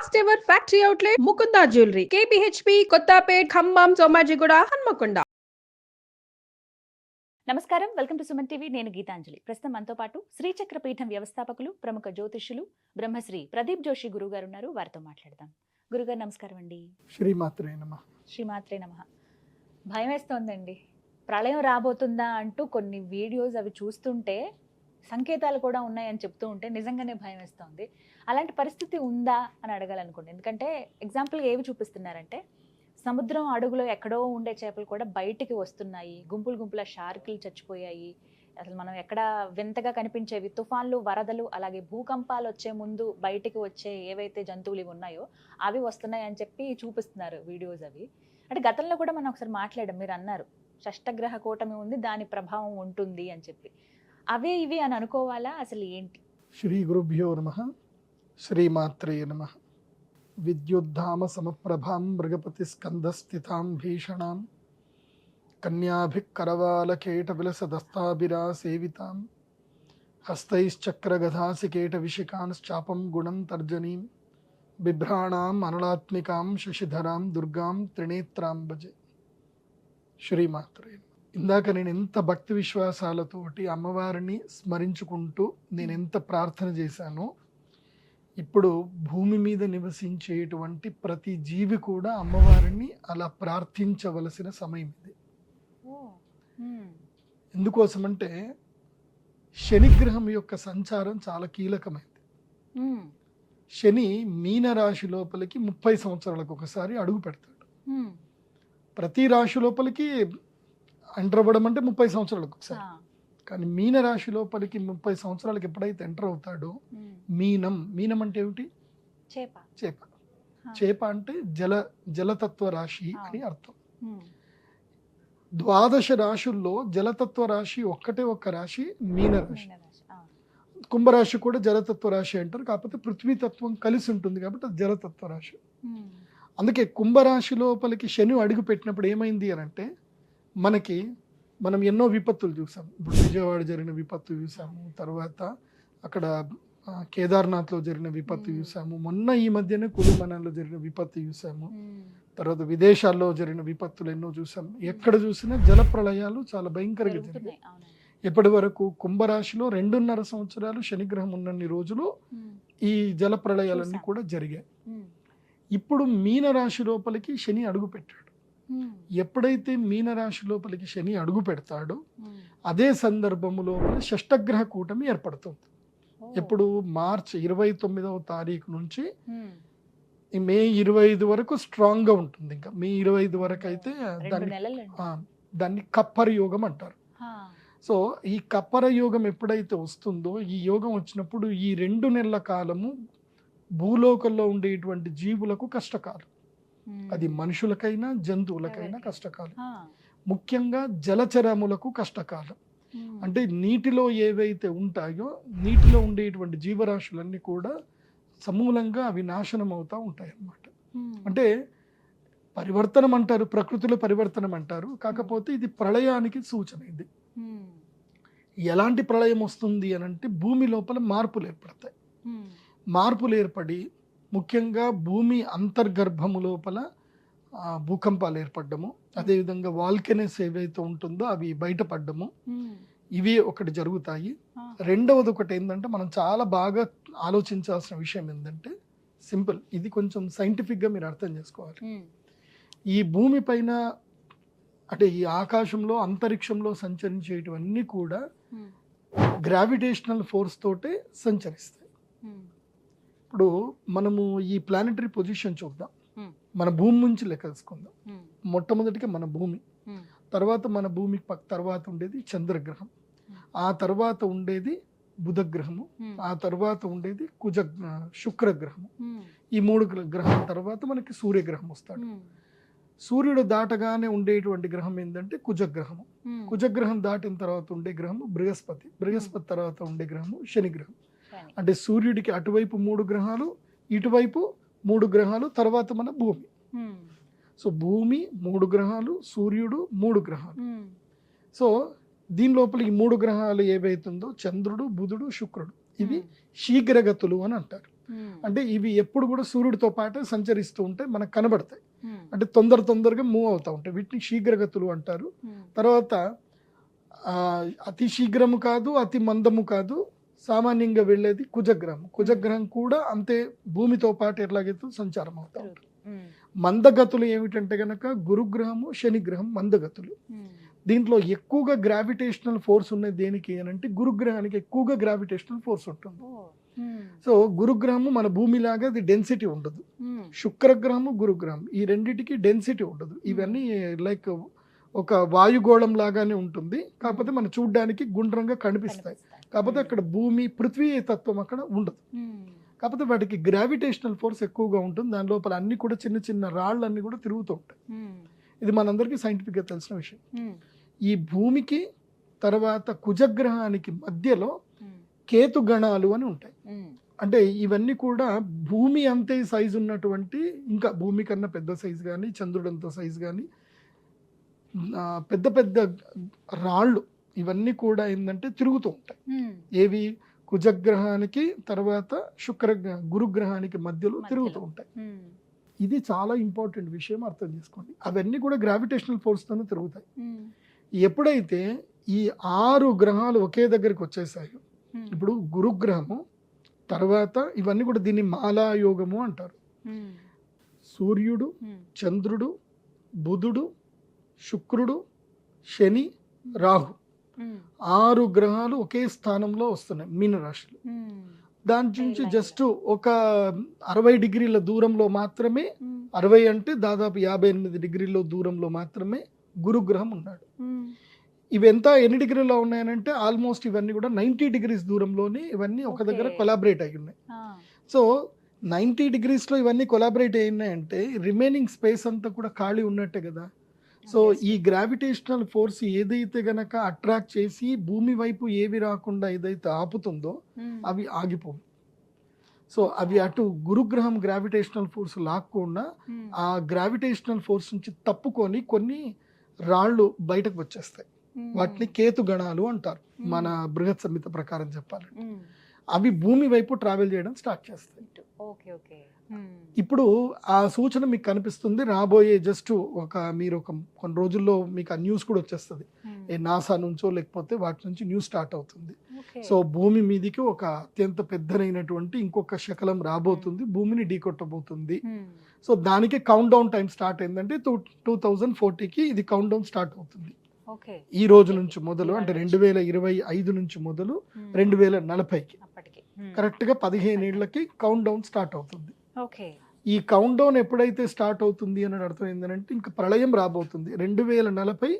First ever factory outlet Mukunda jewellery KPHB Kothapet Khammam Somajiguda Hanamkonda. నమస్కారం, welcome to Suman TV. నేను గీతాంజలి. ప్రస్తుతం మనతో పాటు శ్రీచక్ర పీఠం వ్యవస్థాపకులు, ప్రముఖ జ్యోతిష్యులు బ్రహ్మశ్రీ ప్రదీప్ జోషి గురువు గారు ఉన్నారు. వారితో మాట్లాడదాం. గురుగారు నమస్కారం అండి. శ్రీమాత్రే నమః. శ్రీమాత్రే నమః. భయం వేస్తోందండి, ప్రళయం రాబోతుందా అంటూ కొన్ని వీడియోస్ అవి చూస్తుంటే సంకేతాలు కూడా ఉన్నాయని చెప్తూ ఉంటే నిజంగానే భయం వేస్తోంది. అలాంటి పరిస్థితి ఉందా అని అడగాలనుకోండి. ఎందుకంటే ఎగ్జాంపుల్గా ఏవి చూపిస్తున్నారంటే, సముద్రం అడుగులో ఎక్కడో ఉండే చేపలు కూడా బయటికి వస్తున్నాయి, గుంపులు గుంపుల షార్కులు చచ్చిపోయాయి. అసలు మనం ఎక్కడ వింతగా కనిపించేవి తుఫాన్లు, వరదలు, అలాగే భూకంపాలు వచ్చే ముందు బయటికి వచ్చే ఏవైతే జంతువులు ఇవి ఉన్నాయో అవి వస్తున్నాయి అని చెప్పి చూపిస్తున్నారు వీడియోస్. అవి అంటే గతంలో కూడా మనం ఒకసారి మాట్లాడాం, మీరు అన్నారు షష్టగ్రహ కూటమి ఉంది, దాని ప్రభావం ఉంటుంది అని చెప్పి. అవే ఇవి అని అనుకోవాలా, అసలు ఏంటి? శ్రీ గురుభ్యో నమః. శ్రీమాత్రే నమః. విద్యుద్ధామ సమప్రభాం మృగపతి స్కందస్థితాం భీషణాం కన్యాభికరవాలకేట విలసదస్తాభిరా సేవితాం హస్తైశ్చక్రగధాసికేట విశికాంశ్చాపం గుణం తర్జనీం బిభ్రాణాం అనలాత్మికాం శశిధరాం దుర్గాం త్రినేత్రాం భజే. శ్రీమాత్రే. ఇందాక నేను ఎంత భక్తి విశ్వాసాలతోటి అమ్మవారిని స్మరించుకుంటూ నేను ఎంత ప్రార్థన చేశానో, ఇప్పుడు భూమి మీద నివసించేటువంటి ప్రతి జీవి కూడా అమ్మవారిని అలా ప్రార్థించవలసిన సమయం ఇది. ఎందుకోసమంటే శనిగ్రహం యొక్క సంచారం చాలా కీలకమైంది. శని మీనరాశి లోపలికి 30 సంవత్సరాలకు ఒకసారి అడుగు పెడతాడు. ప్రతి రాశి లోపలికి ఎంటర్ అవ్వడం అంటే 30 సంవత్సరాలకు ఒకసారి. కానీ మీనరాశి లోపలికి 30 సంవత్సరాలకు ఎప్పుడైతే ఎంటర్ అవుతాడో, మీనం అంటే ఏమిటి? చేప. చేప అంటే జలతత్వ రాశి అని అర్థం. 12 రాశుల్లో జలతత్వ రాశి ఒక్కటే ఒక్క రాశి మీనరాశి. కుంభరాశి కూడా జలతత్వ రాశి అంటారు, కాకపోతే పృథ్వీతత్వం కలిసి ఉంటుంది కాబట్టి అది జలతత్వ రాశి. అందుకే కుంభరాశి లోపలికి శని అడుగు పెట్టినప్పుడు ఏమైంది అని అంటే, మనం ఎన్నో విపత్తులు చూసాం. ఇప్పుడు విజయవాడ జరిగిన విపత్తు చూసాము, తర్వాత అక్కడ కేదార్నాథ్లో జరిగిన విపత్తు చూసాము, మొన్న ఈ మధ్యనే కులుమనాల్లో జరిగిన విపత్తు చూసాము, తర్వాత విదేశాల్లో జరిగిన విపత్తులు ఎన్నో చూసాము. ఎక్కడ చూసినా జల ప్రళయాలు చాలా భయంకరంగా జరిగాయి. ఇప్పటి వరకు కుంభరాశిలో 2.5 సంవత్సరాలు శనిగ్రహం ఉన్నన్ని రోజులు ఈ జల ప్రళయాలన్నీ కూడా జరిగాయి. ఇప్పుడు మీనరాశి లోపలికి శని అడుగు పెట్టాడు. ఎప్పుడైతే మీనరాశి లోపలికి శని అడుగు పెడతాడో అదే సందర్భంలో షష్టగ్రహ కూటమి ఏర్పడుతుంది. ఎప్పుడు మార్చి 29వ తారీఖు నుంచి మే 25 వరకు స్ట్రాంగ్ గా ఉంటుంది. ఇంకా మే 25 వరకు అయితే దాన్ని కప్పర యోగం అంటారు. సో ఈ కప్పర యోగం ఎప్పుడైతే వస్తుందో, ఈ యోగం వచ్చినప్పుడు ఈ 2 నెలల కాలము భూలోకంలో ఉండేటువంటి జీవులకు కష్టకాలం. అది మనుషులకైనా జంతువులకైనా కష్టకాలం. ముఖ్యంగా జలచరములకు కష్టకాలం. అంటే నీటిలో ఏవైతే ఉంటాయో, నీటిలో ఉండేటువంటి జీవరాశులన్నీ కూడా సమూలంగా అవి నాశనం అవుతూ ఉంటాయి అన్నమాట. అంటే పరివర్తనం అంటారు, ప్రకృతిలో పరివర్తనం అంటారు, కాకపోతే ఇది ప్రళయానికి సూచన. ఇది ఎలాంటి ప్రళయం వస్తుంది అని అంటే, భూమి లోపల మార్పులు ఏర్పడతాయి. మార్పులు ఏర్పడి ముఖ్యంగా భూమి అంతర్గర్భము లోపల భూకంపాలు ఏర్పడ్డము, అదేవిధంగా వాల్కెనస్ ఏవైతే ఉంటుందో అవి బయటపడ్డము, ఇవి ఒకటి జరుగుతాయి. రెండవది ఒకటి ఏంటంటే, మనం చాలా బాగా ఆలోచించాల్సిన విషయం ఏంటంటే, సింపుల్, ఇది కొంచెం సైంటిఫిక్గా మీరు అర్థం చేసుకోవాలి. ఈ భూమి పైన అంటే ఈ ఆకాశంలో అంతరిక్షంలో సంచరించేటివన్నీ కూడా గ్రావిటేషనల్ ఫోర్స్ తోటే సంచరిస్తాయి. ఇప్పుడు మనము ఈ ప్లానెటరీ పొజిషన్ చూద్దాం. మన భూమి నుంచి లెక్క తీసుకుందాం. మొట్టమొదటిగా మన భూమి, తర్వాత మన భూమి తర్వాత ఉండేది చంద్రగ్రహం, ఆ తర్వాత ఉండేది బుధగ్రహము, ఆ తర్వాత ఉండేది శుక్రగ్రహము. ఈ 3 గ్రహం తర్వాత మనకి సూర్యగ్రహం వస్తాడు. సూర్యుడు దాటగానే ఉండేటువంటి గ్రహం ఏంటంటే కుజగ్రహము. కుజగ్రహం దాటిన తర్వాత ఉండే గ్రహము బృహస్పతి. బృహస్పతి తర్వాత ఉండే గ్రహము శనిగ్రహం. అంటే సూర్యుడికి అటువైపు 3 గ్రహాలు, ఇటువైపు 3 గ్రహాలు, తర్వాత మన భూమి. సో భూమి 3 గ్రహాలు, సూర్యుడు 3 గ్రహాలు. సో దీని లోపల ఈ 3 గ్రహాలు ఏవైతుందో చంద్రుడు, బుధుడు, శుక్రుడు, ఇవి శీఘ్రగతులు అని అంటారు. అంటే ఇవి ఎప్పుడు కూడా సూర్యుడితో పాటు సంచరిస్తూ ఉంటాయి, మనకు కనబడతాయి. అంటే తొందరగా మూవ్ అవుతూ ఉంటాయి. వీటిని శీఘ్రగతులు అంటారు. తర్వాత అతి శీఘ్రము కాదు, అతి మందము కాదు, సామాన్యంగా వెళ్ళేది కుజగ్రహం. కుజగ్రహం కూడా అంతే భూమితో పాటు ఎట్లాగైతే సంచారం అవుతా ఉంటుంది. మందగతులు ఏమిటంటే గనక గురుగ్రహము, శనిగ్రహం మందగతులు. దీంట్లో ఎక్కువగా గ్రావిటేషనల్ ఫోర్స్ ఉన్నది దేనికి అని అంటే గురుగ్రహానికి ఎక్కువగా గ్రావిటేషనల్ ఫోర్స్ ఉంటుంది. సో గురుగ్రహము మన భూమిలాగా అది డెన్సిటీ ఉండదు. శుక్రగ్రహము, గురుగ్రహం ఈ రెండిటికి డెన్సిటీ ఉండదు. ఇవన్నీ లైక్ ఒక వాయుగోళం లాగానే ఉంటుంది, కాకపోతే మనం చూడడానికి గుండ్రంగా కనిపిస్తాయి. కాకపోతే అక్కడ భూమి, పృథ్వీ తత్వం అక్కడ ఉండదు. కాకపోతే వాటికి గ్రావిటేషనల్ ఫోర్స్ ఎక్కువగా ఉంటుంది. దాని లోపల అన్ని కూడా చిన్న చిన్న రాళ్ళన్నీ కూడా తిరుగుతూ ఉంటాయి. ఇది మనందరికీ సైంటిఫిక్గా తెలిసిన విషయం. ఈ భూమికి తర్వాత కుజగ్రహానికి మధ్యలో కేతు గణాలు అని ఉంటాయి. అంటే ఇవన్నీ కూడా భూమి అంతే సైజు ఉన్నటువంటి, ఇంకా భూమి కన్నా పెద్ద సైజు కానీ, చంద్రుడంత సైజు కానీ పెద్ద పెద్ద రాళ్ళు ఇవన్నీ కూడా ఏంటంటే తిరుగుతూ ఉంటాయి. ఏవి? కుజగ్రహానికి తర్వాత గురుగ్రహానికి మధ్యలో తిరుగుతూ ఉంటాయి. ఇది చాలా ఇంపార్టెంట్ విషయం, అర్థం చేసుకోండి. అవన్నీ కూడా గ్రావిటేషనల్ ఫోర్స్తోనే తిరుగుతాయి. ఎప్పుడైతే ఈ 6 గ్రహాలు ఒకే దగ్గరికి వచ్చేసాయో, ఇప్పుడు గురుగ్రహము తర్వాత ఇవన్నీ కూడా దీన్ని మాలాయోగము అంటారు. సూర్యుడు, చంద్రుడు, బుధుడు, శుక్రుడు, శని, రాహు 6 గ్రహాలు ఒకే స్థానంలో వస్తున్నాయి మీనరాశిలో. దాని నుంచి జస్ట్ ఒక 60 డిగ్రీల దూరంలో మాత్రమే, 60 అంటే దాదాపు 58 డిగ్రీల దూరంలో మాత్రమే గురుగ్రహం ఉన్నాడు. ఇవెంత ఎన్ని డిగ్రీలో ఉన్నాయనంటే ఆల్మోస్ట్ ఇవన్నీ కూడా 90 డిగ్రీస్ దూరంలోనే ఇవన్నీ ఒక దగ్గర కొలాబరేట్ అయి ఉన్నాయి. సో 90 డిగ్రీస్లో ఇవన్నీ కొలాబరేట్ అయినాయంటే రిమైనింగ్ స్పేస్ అంతా కూడా ఖాళీ ఉన్నట్టే కదా. సో ఈ గ్రావిటేషనల్ ఫోర్స్ ఏదైతే గనక అట్రాక్ట్ చేసి భూమి వైపు ఏవి రాకుండా ఏదైతే ఆపుతుందో అవి ఆగిపోవు. సో అవి అటు గురుగ్రహం గ్రావిటేషనల్ ఫోర్స్ లాక్కుండా ఆ గ్రావిటేషనల్ ఫోర్స్ నుంచి తప్పుకొని కొన్ని రాళ్ళు బయటకు వచ్చేస్తాయి. వాటిని కేతు గణాలు అంటారు మన బృహత్ సంహిత ప్రకారం చెప్పాలంటే. అవి భూమి వైపు ట్రావెల్ చేయడం స్టార్ట్ చేస్తాయి. ఇప్పుడు ఆ సూచన మీకు కనిపిస్తుంది. రాబోయే జస్ట్ మీరు కొన్ని రోజుల్లో మీకు ఆ న్యూస్ కూడా వచ్చేస్తుంది. నాసా నుంచో లేకపోతే వాటి నుంచి న్యూస్ స్టార్ట్ అవుతుంది. సో భూమి మీదికి ఒక అత్యంత పెద్దనైనటువంటి ఇంకొక శకలం రాబోతుంది, భూమిని ఢీకొట్టబోతుంది. సో దానికి కౌంట్ డౌన్ టైం స్టార్ట్ అయిందంటే 2040కి ఇది కౌంట్ డౌన్ స్టార్ట్ అవుతుంది. ఈ రోజు నుంచి మొదలు, అంటే 2025 నుంచి మొదలు 2040కి కరెక్ట్గా 15 ఏళ్లకి కౌంట్ డౌన్ స్టార్ట్ అవుతుంది. ఈ కౌంట్ డౌన్ ఎప్పుడైతే స్టార్ట్ అవుతుంది అని అర్థం ఏంటంటే ఇంకా ప్రళయం రాబోతుంది. 2040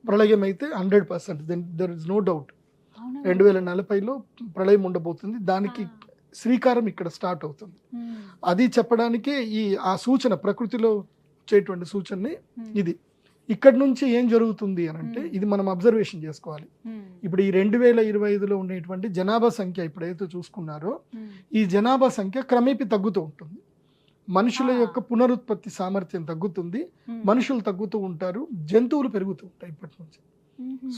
ప్రళయం అయితే 100%, దెర్ ఇస్ నో డౌట్. 2040లో ప్రళయం ఉండబోతుంది. దానికి శ్రీకారం ఇక్కడ స్టార్ట్ అవుతుంది. అది చెప్పడానికే ఆ సూచన, ప్రకృతిలో వచ్చేటువంటి సూచనని ఇది. ఇక్కడ నుంచి ఏం జరుగుతుంది అని అంటే ఇది మనం అబ్జర్వేషన్ చేసుకోవాలి. ఇప్పుడు ఈ 2025లో ఉండేటువంటి జనాభా సంఖ్య ఇప్పుడైతే చూసుకున్నారో ఈ జనాభా సంఖ్య క్రమేపీ తగ్గుతూ ఉంటుంది. మనుషుల యొక్క పునరుత్పత్తి సామర్థ్యం తగ్గుతుంది, మనుషులు తగ్గుతూ ఉంటారు, జంతువులు పెరుగుతూ ఉంటాయి. ఇప్పటి నుంచి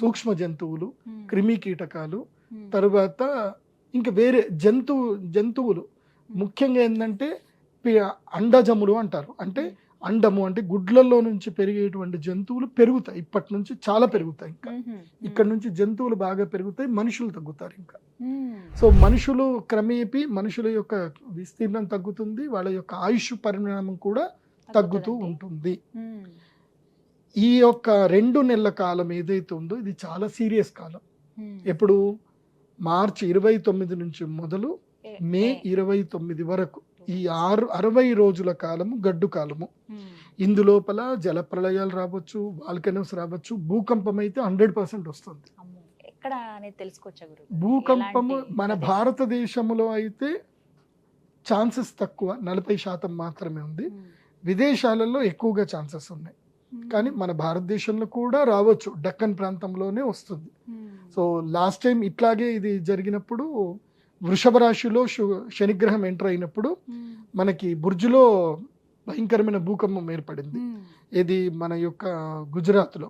సూక్ష్మ జంతువులు, క్రిమి కీటకాలు, తరువాత ఇంకా వేరే జంతువులు ముఖ్యంగా ఏంటంటే అండజములు అంటారు. అంటే అండము అంటే గుడ్లలో నుంచి పెరిగేటువంటి జంతువులు పెరుగుతాయి. ఇప్పటి నుంచి చాలా పెరుగుతాయి. ఇంకా ఇక్కడ నుంచి జంతువులు బాగా పెరుగుతాయి, మనుషులు తగ్గుతారు. ఇంకా సో మనుషులు క్రమేపీ మనుషుల యొక్క విస్తీర్ణం తగ్గుతుంది, వాళ్ళ యొక్క ఆయుష్ పరిణామం కూడా తగ్గుతూ ఉంటుంది. ఈ యొక్క 2 నెలల కాలం ఏదైతే ఉందో ఇది చాలా సీరియస్ కాలం. ఎప్పుడు మార్చి 29 నుంచి మొదలు మే 29 వరకు ఈ 60 రోజుల కాలము గడ్డు కాలము. ఇందులోపల జల ప్రళయాలు రావచ్చు, వాల్కనోస్ రావచ్చు, భూకంపం అయితే 100% వస్తుంది. భూకంపము మన భారతదేశంలో అయితే ఛాన్సెస్ తక్కువ, 40% మాత్రమే ఉంది. విదేశాలలో ఎక్కువగా ఛాన్సెస్ ఉన్నాయి. కానీ మన భారతదేశంలో కూడా రావచ్చు, డక్కన్ ప్రాంతంలోనే వస్తుంది. సో లాస్ట్ టైం ఇట్లాగే ఇది జరిగినప్పుడు వృషభ రాశిలో శనిగ్రహం ఎంటర్ అయినప్పుడు మనకి బుర్జులో భయంకరమైన భూకంపం ఏర్పడింది. ఇది మన యొక్క గుజరాత్లో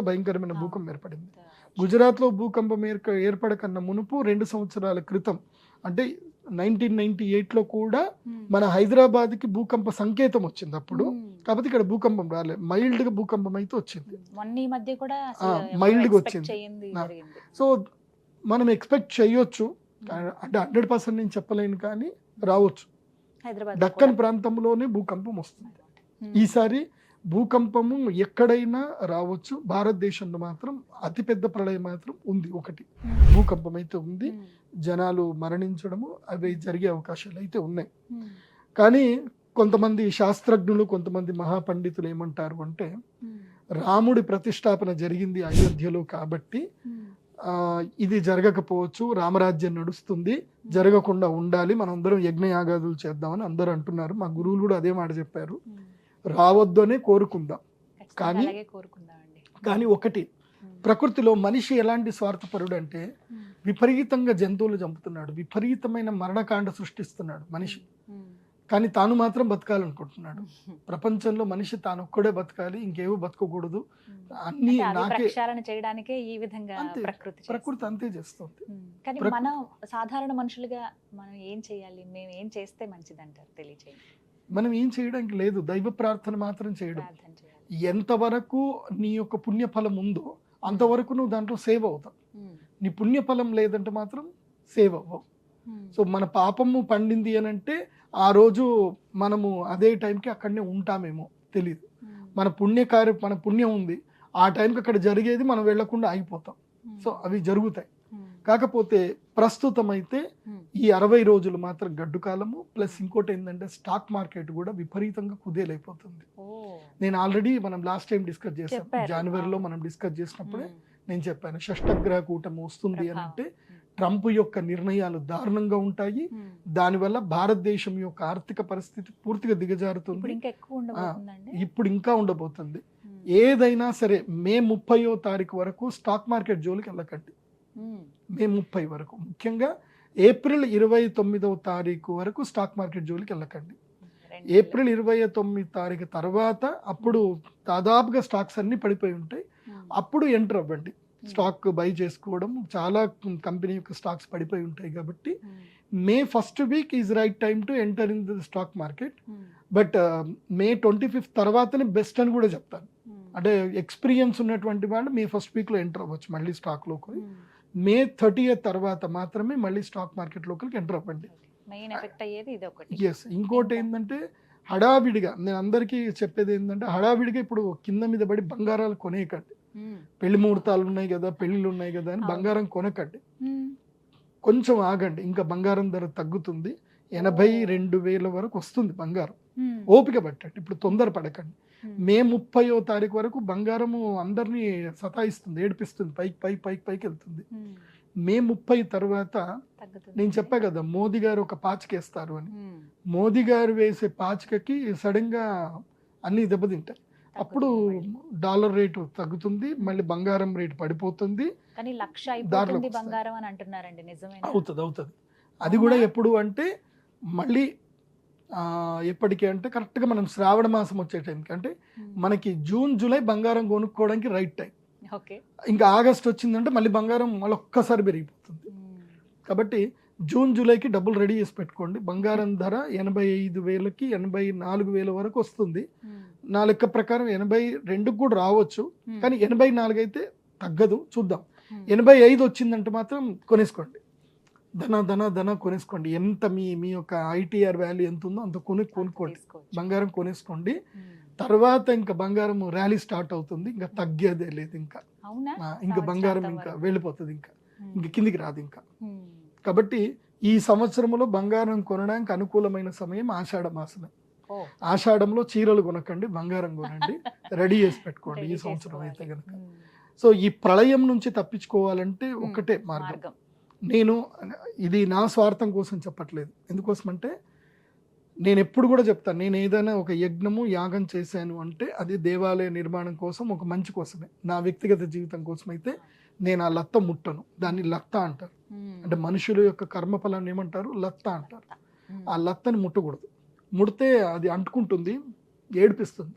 భయంకరమైన భూకంపం ఏర్పడింది. గుజరాత్లో భూకంపం ఏర్పడకన్నా మునుపు 2 సంవత్సరాల క్రితం, అంటే 1998లో కూడా మన హైదరాబాద్కి భూకంప సంకేతం వచ్చింది అప్పుడు. కాకపోతే ఇక్కడ భూకంపం రాలేదు, మైల్డ్గా భూకంపం అయితే వచ్చింది. మొన్న ఈ మధ్య కూడా మైల్డ్గా వచ్చింది. సో మనం ఎక్స్పెక్ట్ చేయొచ్చు, అంటే 100% నేను చెప్పలేను కానీ రావచ్చు. దక్కన్ ప్రాంతంలోనే భూకంపం వస్తుంది ఈసారి. భూకంపము ఎక్కడైనా రావచ్చు, భారతదేశంలో మాత్రం అతిపెద్ద ప్రళయం మాత్రం ఉంది, ఒకటి భూకంపం అయితే ఉంది. జనాలు మరణించడము అవి జరిగే అవకాశాలు అయితే ఉన్నాయి. కానీ కొంతమంది శాస్త్రజ్ఞులు, కొంతమంది మహాపండితులు ఏమంటారు అంటే, రాముడి ప్రతిష్టాపన జరిగింది అయోధ్యలో కాబట్టి ఇది జరగకపోవచ్చు, రామరాజ్యం నడుస్తుంది, జరగకుండా ఉండాలి, మనం అందరం యజ్ఞయాగాదులు చేద్దామని అందరూ అంటున్నారు. మా గురువులు కూడా అదే మాట చెప్పారు, రావద్దు అనే కోరుకుందాం. కానీ ఒకటి, ప్రకృతిలో మనిషి ఎలాంటి స్వార్థపరుడు అంటే విపరీతంగా జంతువులు చంపుతున్నాడు, విపరీతమైన మరణకాండ సృష్టిస్తున్నాడు మనిషి. కానీ తాను మాత్రం బతకాలనుకుంటున్నాడు. ప్రపంచంలో మనిషి తాను ఒక్కడే బతకాలి, ఇంకేవో బతకకూడదు, అన్ని నాకే చేయడానికే ఈ విధంగా ప్రకృతి అంతే చేస్తుంది. కానీ మనం సాధారణ మనుషులుగా మనం ఏం చేయాలి, మేము ఏం చేస్తే మంచిది అంటారు, తెలియచేయండి. మనం ఏం చేయడానికి లేదు, దైవ ప్రార్థన మాత్రం చేయడం. ఎంతవరకు నీ యొక్క పుణ్యఫలం ఉందో అంతవరకు నువ్వు దాంట్లో సేవ్ అవుతావు. నీ పుణ్యఫలం లేదంటే మాత్రం సేవ్ అవ్వవు. సో మన పాపము పండింది అని అంటే ఆ రోజు మనము అదే టైంకి అక్కడనే ఉంటామేమో తెలియదు. మన మన పుణ్యం ఉంది, ఆ టైంకి అక్కడ జరిగేది మనం వెళ్లకుండా ఆగిపోతాం. సో అవి జరుగుతాయి. కాకపోతే ప్రస్తుతం అయితే ఈ 60 రోజులు మాత్రం గడ్డు కాలము. ప్లస్ ఇంకోటి ఏంటంటే స్టాక్ మార్కెట్ కూడా విపరీతంగా కుదేలైపోతుంది. నేను ఆల్రెడీ మనం లాస్ట్ టైం డిస్కస్ చేసాం, జనవరిలో మనం డిస్కస్ చేసినప్పుడే నేను చెప్పాను, షష్టగ్రహ కూటమి వస్తుంది అని అంటే ట్రంప్ యొక్క నిర్ణయాలు దారుణంగా ఉంటాయి. దానివల్ల భారతదేశం యొక్క ఆర్థిక పరిస్థితి పూర్తిగా దిగజారుతుంది. ఇప్పుడు ఇంకా ఉండబోతుంది. ఏదైనా సరే మే 30వ తారీఖు వరకు స్టాక్ మార్కెట్ జోలికి వెళ్ళకండి. మే 30 వరకు, ముఖ్యంగా ఏప్రిల్ 29వ తారీఖు వరకు స్టాక్ మార్కెట్ జోలికి వెళ్ళకండి. ఏప్రిల్ 29 తారీఖు తర్వాత అప్పుడు దాదాపుగా స్టాక్స్ అన్ని పడిపోయి ఉంటాయి, అప్పుడు ఎంటర్ అవ్వండి. స్టాక్ బై చేసుకోవడం, చాలా కంపెనీ యొక్క స్టాక్స్ పడిపోయి ఉంటాయి కాబట్టి May first week is right time to enter in the stock market. But May 25 తర్వాతనే బెస్ట్ అని కూడా చెప్తాను. అంటే ఎక్స్పీరియన్స్ ఉన్నటువంటి వాళ్ళు మే ఫస్ట్ వీక్లో ఎంటర్ అవ్వచ్చు మళ్ళీ స్టాక్లోకి. మే 30th తర్వాత మాత్రమే మళ్ళీ స్టాక్ మార్కెట్ లోకి ఎంటర్ అవ్వండి. ఎస్, ఇంకోటి ఏంటంటే హడావిడిగా నేను అందరికీ చెప్పేది ఏంటంటే, హడావిడిగా ఇప్పుడు కింద మీద పడి బంగారాలు కొనేయకండి. పెళ్లి ముహూర్తాలు ఉన్నాయి కదా, పెళ్లిళ్ళు ఉన్నాయి కదా అని బంగారం కొనకండి. కొంచెం ఆగండి, ఇంకా బంగారం ధర తగ్గుతుంది. 82,000 వరకు వస్తుంది బంగారం. ఓపిక పట్టండి, ఇప్పుడు తొందర పడకండి. మే 30వ తారీఖు వరకు బంగారము అందరినీ సతాయిస్తుంది, ఏడిపిస్తుంది, పైకి వెళ్తుంది. మే 30 తర్వాత నేను చెప్పా కదా, మోదీ గారు ఒక పాచికేస్తారు అని. మోదీ గారు వేసే పాచికకి సడన్ గా అన్ని దెబ్బతింటాయి. అప్పుడు డాలర్ రేటు తగ్గుతుంది, మళ్ళీ బంగారం రేటు పడిపోతుంది. అవుతుంది. అది కూడా ఎప్పుడు అంటే మళ్ళీ ఎప్పటికీ అంటే కరెక్ట్గా మనం శ్రావణ మాసం వచ్చే టైంకి, అంటే మనకి జూన్ జూలై బంగారం కొనుక్కోవడానికి రైట్ టైం. ఇంకా ఆగస్ట్ వచ్చిందంటే మళ్ళీ బంగారం మళ్ళీ ఒక్కసారి పెరిగిపోతుంది. కాబట్టి జూన్ జూలైకి డబ్బులు రెడీ చేసి పెట్టుకోండి. బంగారం ధర 85,000కి 84,000 వరకు వస్తుంది. నా లెక్క ప్రకారం 82 కూడా రావచ్చు, కానీ 84 అయితే తగ్గదు, చూద్దాం. 85 వచ్చిందంటే మాత్రం కొనేసుకోండి, ధన కొనేసుకోండి. ఎంత మీ యొక్క ఐటీఆర్ వాల్యూ ఎంత ఉందో అంత కొనుక్కోండి, బంగారం కొనేసుకోండి. తర్వాత ఇంకా బంగారం ర్యాలీ స్టార్ట్ అవుతుంది, ఇంకా తగ్గేదే లేదు. ఇంకా బంగారం ఇంకా వెళ్ళిపోతుంది, ఇంకా కిందికి రాదు ఇంకా. కాబట్టి ఈ సంవత్సరంలో బంగారం కొనడానికి అనుకూలమైన సమయం ఆషాఢ మాసమే. ఆషాఢంలో చీరలు కొనకండి, బంగారం కొనండి, రెడీ చేసి పెట్టుకోండి ఈ సంవత్సరం అయితే కనుక. సో ఈ ప్రళయం నుంచి తప్పించుకోవాలంటే ఒకటే మార్గం. నేను ఇది నా స్వార్థం కోసం చెప్పట్లేదు. ఎందుకోసం అంటే నేను ఎప్పుడు కూడా చెప్తాను, నేను ఏదైనా ఒక యజ్ఞము యాగం చేశాను అంటే అది దేవాలయ నిర్మాణం కోసం, ఒక మంచి కోసమే. నా వ్యక్తిగత జీవితం కోసం అయితే నేను ఆ లత్త ముట్టను. దాన్ని లత్త అంటారు. అంటే మనుషుల యొక్క కర్మఫలాన్ని ఏమంటారు? లత్త అంటారు. ఆ లత్తని ముట్టకూడదు. ముడితే అది అంటుకుంటుంది, ఏడిపిస్తుంది.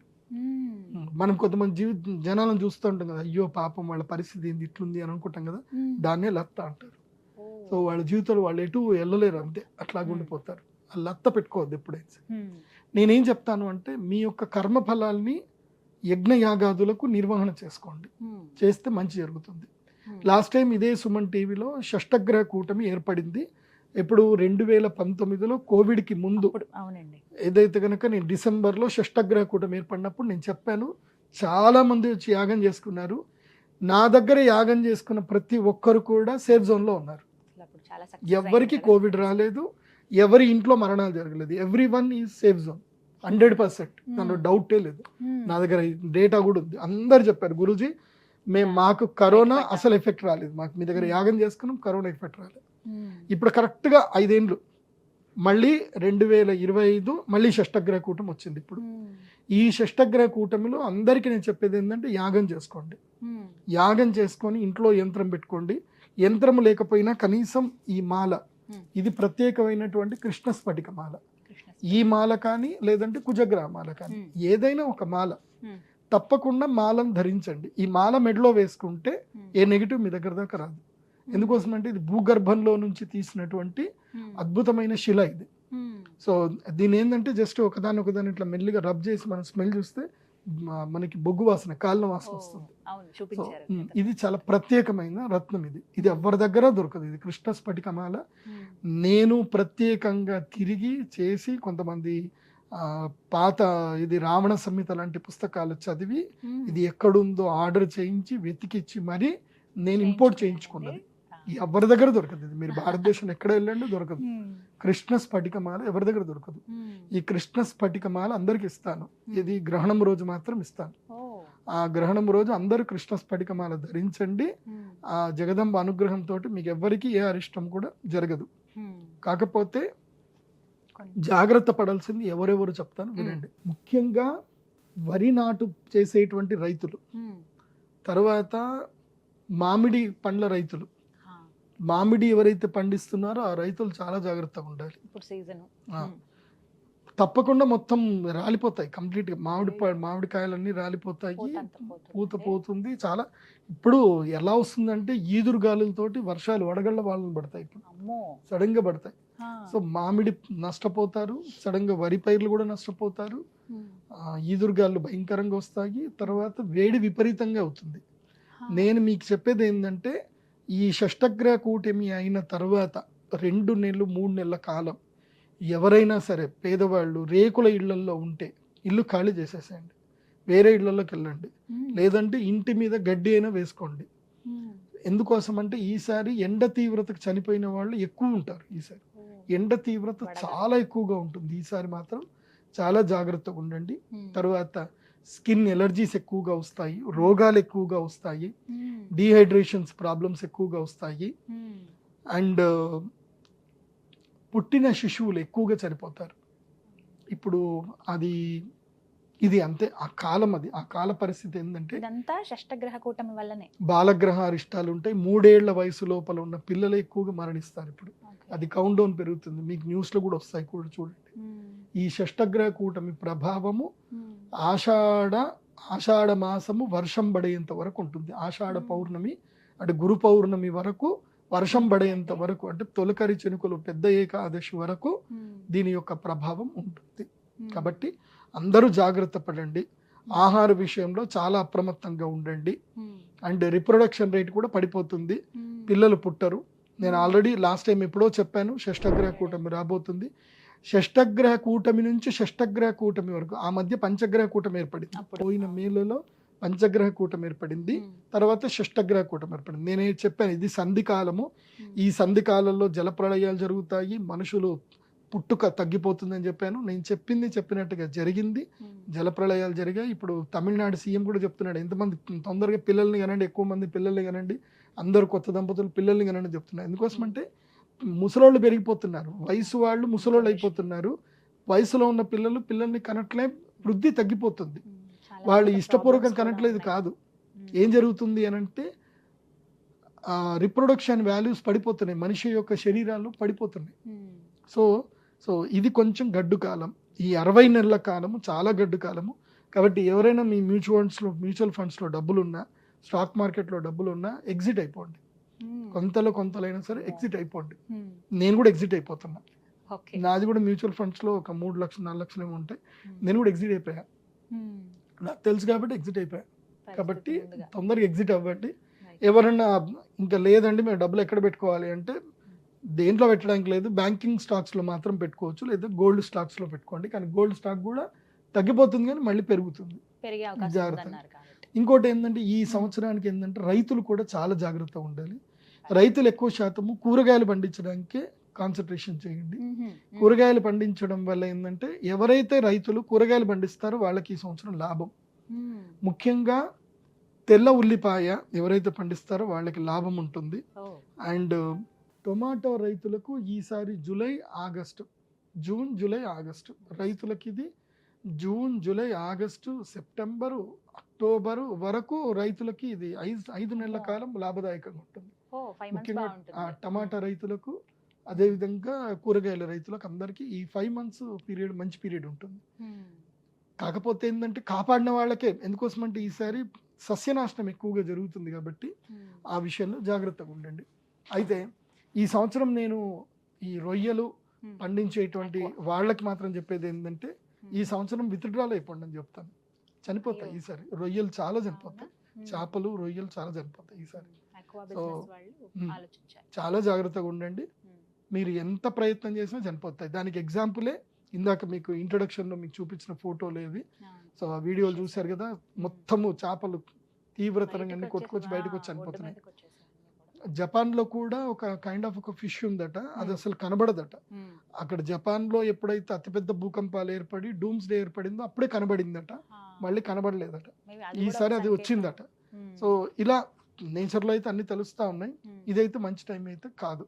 మనం కొంతమంది జనాలను చూస్తూ ఉంటాం కదా, అయ్యో పాపం వాళ్ళ పరిస్థితి ఏంది ఇట్లుంది అని అనుకుంటాం కదా, దాన్నే లత్త అంటారు. సో వాళ్ళ జీవితంలో వాళ్ళు ఎటు వెళ్ళలేరు, అంతే అట్లాగ ఉండిపోతారు. వాళ్ళు అత్త పెట్టుకోవద్దు ఎప్పుడైతే. నేనేం చెప్తాను అంటే మీ యొక్క కర్మ ఫలాల్ని యజ్ఞ యాగాదులకు నిర్వహణ చేసుకోండి, చేస్తే మంచి జరుగుతుంది. లాస్ట్ టైం ఇదే సుమన్ టీవీలో షష్టగ్రహ కూటమి ఏర్పడింది. ఇప్పుడు 2019లో కోవిడ్కి ముందు. అవునండి. ఏదైతే కనుక నేను డిసెంబర్లో షష్టగ్రహ కూటమి ఏర్పడినప్పుడు నేను చెప్పాను, చాలా మంది వచ్చి యాగం చేసుకున్నారు. నా దగ్గర యాగం చేసుకున్న ప్రతి ఒక్కరు కూడా సేఫ్ జోన్లో ఉన్నారు. ఎవరికి కోవిడ్ రాలేదు, ఎవరి ఇంట్లో మరణాలు జరగలేదు. Every one is safe zone 100%. దాంట్లో డౌటే లేదు. నా దగ్గర డేటా కూడా ఉంది. అందరు చెప్పారు, గురూజీ మాకు కరోనా అసలు ఎఫెక్ట్ రాలేదు, మాకు మీ దగ్గర యాగం చేసుకున్నాం, కరోనా ఎఫెక్ట్ రాలేదు. ఇప్పుడు కరెక్ట్గా 5 ఏళ్ళు మళ్ళీ 2025 మళ్ళీ షష్టగ్రహ కూటమి వచ్చింది. ఇప్పుడు ఈ షష్టగ్రహ కూటమిలో అందరికీ నేను చెప్పేది ఏంటంటే యాగం చేసుకోండి. యాగం చేసుకొని ఇంట్లో యంత్రం పెట్టుకోండి. యంత్రం లేకపోయినా కనీసం ఈ మాల, ఇది ప్రత్యేకమైనటువంటి కృష్ణ స్ఫటిక మాల. ఈ మాల కానీ లేదంటే కుజగ్రహ మాల కానీ ఏదైనా ఒక మాల తప్పకుండా మాలను ధరించండి. ఈ మాల మెడలో వేసుకుంటే ఏ నెగిటివ్ మీ దగ్గర దాకా రాదు. ఎందుకోసం అంటే ఇది భూగర్భంలో నుంచి తీసినటువంటి అద్భుతమైన శిల ఇది. సో దీని ఏంటంటే జస్ట్ ఒకదాని ఇట్లా మెల్లిగా రబ్ చేసి మనం స్మెల్ చూస్తే మనకి బొగ్గు వాసన, కాలిన వాసన వస్తుంది. ఇది చాలా ప్రత్యేకమైన రత్నం. ఇది ఎవరి దగ్గర దొరకదు. ఇది కృష్ణ స్ఫటికమాల. నేను ప్రత్యేకంగా తిరిగి చేసి కొంతమంది పాత ఇది రావణ సంహిత లాంటి పుస్తకాలు చదివి ఇది ఎక్కడుందో ఆర్డర్ చేయించి వెతికిచ్చి మరి నేను ఇంపోర్ట్ చేయించుకున్నది. ఎవరి దగ్గర దొరకదు. ఇది మీరు భారతదేశంలో ఎక్కడ వెళ్ళండి దొరకదు. కృష్ణ స్ఫటికమాల ఎవరి దగ్గర దొరకదు. ఈ కృష్ణ స్ఫటికమాల అందరికి ఇస్తాను. ఇది గ్రహణం రోజు మాత్రం ఇస్తాను. ఆ గ్రహణం రోజు అందరూ కృష్ణ స్ఫటికమాల ధరించండి. ఆ జగదంబ అనుగ్రహంతో మీకు ఎవరికి ఏ అరిష్టం కూడా జరగదు. కాకపోతే జాగ్రత్త పడాల్సింది ఎవరెవరు చెప్తాను వినండి. ముఖ్యంగా వరి నాటు చేసేటువంటి రైతులు, తర్వాత మామిడి పండ్ల రైతులు, మామిడి ఎవరైతే పండిస్తున్నారో ఆ రైతులు చాలా జాగ్రత్తగా ఉండాలి. తప్పకుండా మొత్తం రాలిపోతాయి కంప్లీట్గా. మామిడికాయలన్నీ రాలిపోతాయి, పూత పోతుంది. చాలా ఇప్పుడు ఎలా వస్తుందంటే ఈదురు గాలులతోటి వర్షాలు వడగళ్ళ వాళ్ళని పడతాయి. ఇప్పుడు సడన్ గా పడతాయి. సో మామిడి నష్టపోతారు, సడన్ గా వరి పైర్లు కూడా నష్టపోతారు. ఈదురుగాళ్ళు భయంకరంగా వస్తాయి. తర్వాత వేడి విపరీతంగా అవుతుంది. నేను మీకు చెప్పేది ఏంటంటే ఈ షష్టగ్రహ కూటమి అయిన తర్వాత 2 నెలలు 3 నెలల కాలం ఎవరైనా సరే పేదవాళ్ళు రేకుల ఇళ్లల్లో ఉంటే ఇల్లు ఖాళీ చేసేసేయండి, వేరే ఇళ్లలోకి వెళ్ళండి. లేదంటే ఇంటి మీద గడ్డి అయినా వేసుకోండి. ఎందుకోసం అంటే ఈసారి ఎండ తీవ్రతకు చనిపోయిన వాళ్ళు ఎక్కువ ఉంటారు. ఈసారి ఎండ తీవ్రత చాలా ఎక్కువగా ఉంటుంది. ఈసారి మాత్రం చాలా జాగ్రత్తగా ఉండండి. తర్వాత స్కిన్ ఎలర్జీస్ ఎక్కువగా వస్తాయి, రోగాలు ఎక్కువగా వస్తాయి, డీహైడ్రేషన్స్ ప్రాబ్లమ్స్ ఎక్కువగా వస్తాయి. అండ్ పుట్టిన శిశువులు ఎక్కువగా చనిపోతారు. ఇప్పుడు ఇది అంతే ఆ కాలం. ఆ కాల పరిస్థితి ఏంటంటే షష్టగ్రహ కూటమి వల్లనే బాలగ్రహ అరిష్టాలు ఉంటాయి. 3 ఏళ్ల వయసు లోపల ఉన్న పిల్లలు ఎక్కువగా మరణిస్తారు. ఇప్పుడు అది కౌంట్ డౌన్ పెరుగుతుంది. మీకు న్యూస్లో కూడా వస్తాయి, కూడా చూడండి. ఈ షష్టగ్రహ కూటమి ప్రభావము ఆషాఢ మాసము వర్షం పడేంత వరకు ఉంటుంది. ఆషాఢ పౌర్ణమి అంటే గురు పౌర్ణమి వరకు వర్షం పడేంత వరకు, అంటే తొలకరి చెనుకలు పెద్ద ఏకాదశి వరకు దీని యొక్క ప్రభావం ఉంటుంది. కాబట్టి అందరూ జాగ్రత్త పడండి. ఆహార విషయంలో చాలా అప్రమత్తంగా ఉండండి. అండ్ రిప్రొడక్షన్ రేట్ కూడా పడిపోతుంది, పిల్లలు పుట్టరు. నేను ఆల్రెడీ లాస్ట్ టైం ఎప్పుడో చెప్పాను, షష్టగ్రహ కూటమి రాబోతుంది. షష్టగ్రహ కూటమి నుంచి షష్టగ్రహ కూటమి వరకు ఆ మధ్య పంచగ్రహ కూటమి ఏర్పడింది. పోయిన మేలలో పంచగ్రహ కూటమి ఏర్పడింది, తర్వాత షష్టగ్రహ కూటమి ఏర్పడింది. నేనే చెప్పాను ఇది సంధికాలము. ఈ సంధికాలంలో జలప్రళయాలు జరుగుతాయి, మనుషులు పుట్టుక తగ్గిపోతుందని చెప్పాను. నేను చెప్పినట్టుగా జరిగింది. జలప్రళయాలు జరిగాయి. ఇప్పుడు తమిళనాడు సీఎం కూడా చెప్తున్నాడు, ఎంతమంది తొందరగా పిల్లల్ని కనండి, ఎక్కువ మంది పిల్లల్ని కనండి, అందరు కొత్త దంపతులు పిల్లల్ని కనండి చెప్తున్నారు. ఎందుకోసం అంటే ముసలోళ్ళు పెరిగిపోతున్నారు, వయసు వాళ్ళు ముసలోళ్ళు అయిపోతున్నారు. వయసులో ఉన్న పిల్లల్ని కనట్లే, వృద్ధి తగ్గిపోతుంది. వాళ్ళు ఇష్టపూర్వకం కనట్లేదు కాదు. ఏం జరుగుతుంది అని అంటే రిప్రొడక్షన్ వాల్యూస్ పడిపోతున్నాయి, మనిషి యొక్క శరీరాలు పడిపోతున్నాయి. సో ఇది కొంచెం గడ్డు కాలం. ఈ 60 నెలల కాలము చాలా గడ్డు కాలము. కాబట్టి ఎవరైనా మీ మ్యూచువల్ ఫండ్స్లో డబ్బులున్నా, స్టాక్ మార్కెట్లో డబ్బులున్నా ఎగ్జిట్ అయిపోండి. కొంతలో అయినా సరే ఎగ్జిట్ అయిపోండి. నేను కూడా ఎగ్జిట్ అయిపోతున్నా. ఓకే. నాది కూడా మ్యూచువల్ ఫండ్స్లో ఒక 3 లక్షలు 4 లక్షలు ఏమో ఉంటాయి. నేను కూడా ఎగ్జిట్ అయిపోయా. నాకు తెలుసు కాబట్టి ఎగ్జిట్ అయిపోయా. కాబట్టి తొందరగా ఎగ్జిట్ అవ్వండి. ఎవరన్నా ఇంకా లేదండి మేము డబ్బులు ఎక్కడ పెట్టుకోవాలి అంటే దేంట్లో పెట్టడానికి లేదు, బ్యాంకింగ్ స్టాక్స్లో మాత్రం పెట్టుకోవచ్చు, లేదా గోల్డ్ స్టాక్స్లో పెట్టుకోండి. కానీ గోల్డ్ స్టాక్ కూడా తగ్గిపోతుంది కానీ మళ్ళీ పెరుగుతుంది, జాగ్రత్త. ఇంకోటి ఏంటంటే ఈ సంవత్సరానికి ఏంటంటే రైతులు కూడా చాలా జాగ్రత్తగా ఉండాలి. రైతులు ఎక్కువ శాతము కూరగాయలు పండించడానికే కాన్సన్ట్రేషన్ చేయండి. కూరగాయలు పండించడం వల్ల ఏంటంటే ఎవరైతే రైతులు కూరగాయలు పండిస్తారో వాళ్ళకి ఈ సంవత్సరం లాభం. ముఖ్యంగా తెల్ల ఉల్లిపాయ ఎవరైతే పండిస్తారో వాళ్ళకి లాభం ఉంటుంది. అండ్ టొమాటో రైతులకు ఈసారి జూన్ జూలై ఆగస్టు రైతులకి ఇది June July August September October వరకు రైతులకి ఇది 5 నెలల కాలం లాభదాయకంగా ఉంటుంది. ముఖ్యంగా టమాటా రైతులకు అదేవిధంగా కూరగాయల రైతులకు అందరికీ ఈ 5 months పీరియడ్ మంచి పీరియడ్ ఉంటుంది. కాకపోతే ఏంటంటే కాపాడిన వాళ్ళకే, ఎందుకోసమంటే ఈసారి సస్యనాశనం ఎక్కువగా జరుగుతుంది కాబట్టి ఆ విషయంలో జాగ్రత్తగా ఉండండి. అయితే ఈ సంవత్సరం నేను ఈ రొయ్యలు పండించేటువంటి వాళ్ళకి మాత్రం చెప్పేది ఏంటంటే ఈ సంవత్సరం విత్డ్రాల్ అయిపోండి అని చెప్తాను. చనిపోతాయి ఈసారి రొయ్యలు చాలా చనిపోతాయి, చేపలు రొయ్యలు చాలా చనిపోతాయి ఈసారి. సో చాలా జాగ్రత్తగా ఉండండి. మీరు ఎంత ప్రయత్నం చేసినా చనిపోతాయి. దానికి ఎగ్జాంపులే ఇందాక మీకు ఇంట్రొడక్షన్లో మీకు చూపించిన ఫోటోలు ఏవి. సో ఆ వీడియోలు చూశారు కదా, మొత్తము చేపలు తీవ్రతరంగా అన్ని కొట్టుకొచ్చి బయటకు వచ్చి చనిపోతున్నాయి. జపాన్లో కూడా ఒక కైండ్ ఆఫ్ ఒక ఫిష్ ఉందట, అది అసలు కనబడదట. అక్కడ జపాన్లో ఎప్పుడైతే అతిపెద్ద భూకంపాలు ఏర్పడి డూమ్స్ డే ఏర్పడిందో అప్పుడే కనబడిందట, మళ్ళీ కనబడలేదట. ఈసారి అది వచ్చిందట. సో ఇలా నేచర్లో అయితే అన్ని తెలుస్తూ ఉన్నాయి. ఇదైతే మంచి టైం అయితే కాదు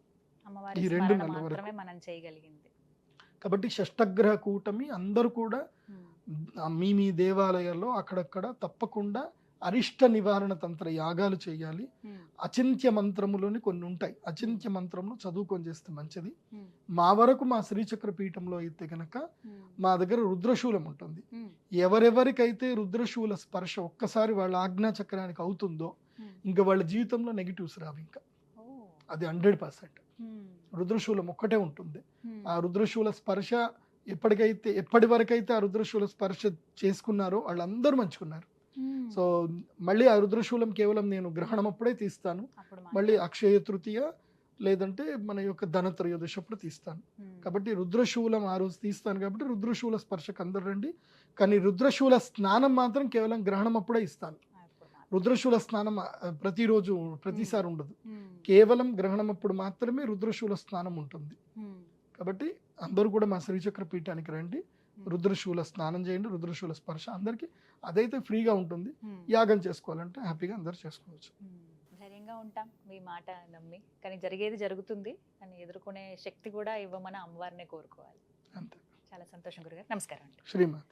ఈ 2 నెలల వరకు. కాబట్టి షష్టగ్రహ కూటమి అందరూ కూడా మీ దేవాలయాల్లో అక్కడక్కడ తప్పకుండా అరిష్ట నివారణ తంత్ర యాగాలు చేయాలి. అచింత్య మంత్రములోని కొన్ని ఉంటాయి, అచింత్య మంత్రములు చదువుకొని చేస్తే మంచిది. మా వరకు మా శ్రీచక్ర పీఠంలో అయితే కనుక మా దగ్గర రుద్రశూలం ఉంటుంది. ఎవరెవరికైతే రుద్రశూల స్పర్శ ఒక్కసారి వాళ్ళ ఆజ్ఞా చక్రానికి అవుతుందో ఇంకా వాళ్ళ జీవితంలో నెగిటివ్స్ రావు. ఇంకా అది 100%. రుద్రశూలం ఒక్కటే ఉంటుంది. ఆ రుద్రశూల స్పర్శ ఎప్పటి వరకైతే ఆ రుద్రశూల స్పర్శ చేసుకున్నారో వాళ్ళందరూ మంచుకున్నారు. సో మళ్ళీ ఆ రుద్రశూలం కేవలం నేను గ్రహణం అప్పుడే తీస్తాను, మళ్ళీ అక్షయ తృతీయ లేదంటే మన యొక్క ధనత్రయోదశి అప్పుడు తీస్తాను. కాబట్టి రుద్రశూలం ఆ రోజు తీస్తాను కాబట్టి రుద్రశూల స్పర్శకు అందరు రండి. కానీ రుద్రశూల స్నానం మాత్రం కేవలం గ్రహణం అప్పుడే ఇస్తాను. రుద్రశూల స్నానం ప్రతిరోజు ప్రతిసారి ఉండదు, కేవలం గ్రహణం అప్పుడు మాత్రమే రుద్రశూల స్నానం ఉంటుంది. కాబట్టి అందరూ కూడా మా శ్రీచక్ర పీఠానికి రండి, రుద్రశూల స్నానం చేయండి, రుద్రశూల స్పర్శ అందరికీ అదైతే ఫ్రీగా ఉంటుంది. యాగం చేసుకోవాలంటే హ్యాపీగా అందరు చేసుకోవచ్చు. ధైర్యంగా ఉంటాం మీ మాట నమ్మి, కానీ జరిగేది జరుగుతుంది అని ఎదుర్కొనే శక్తి కూడా ఇవ్వమని అమ్మవారినే కోరుకోవాలి. అంతే. చాలా సంతోషం గురుగారు. నమస్కారం. శ్రీమాత.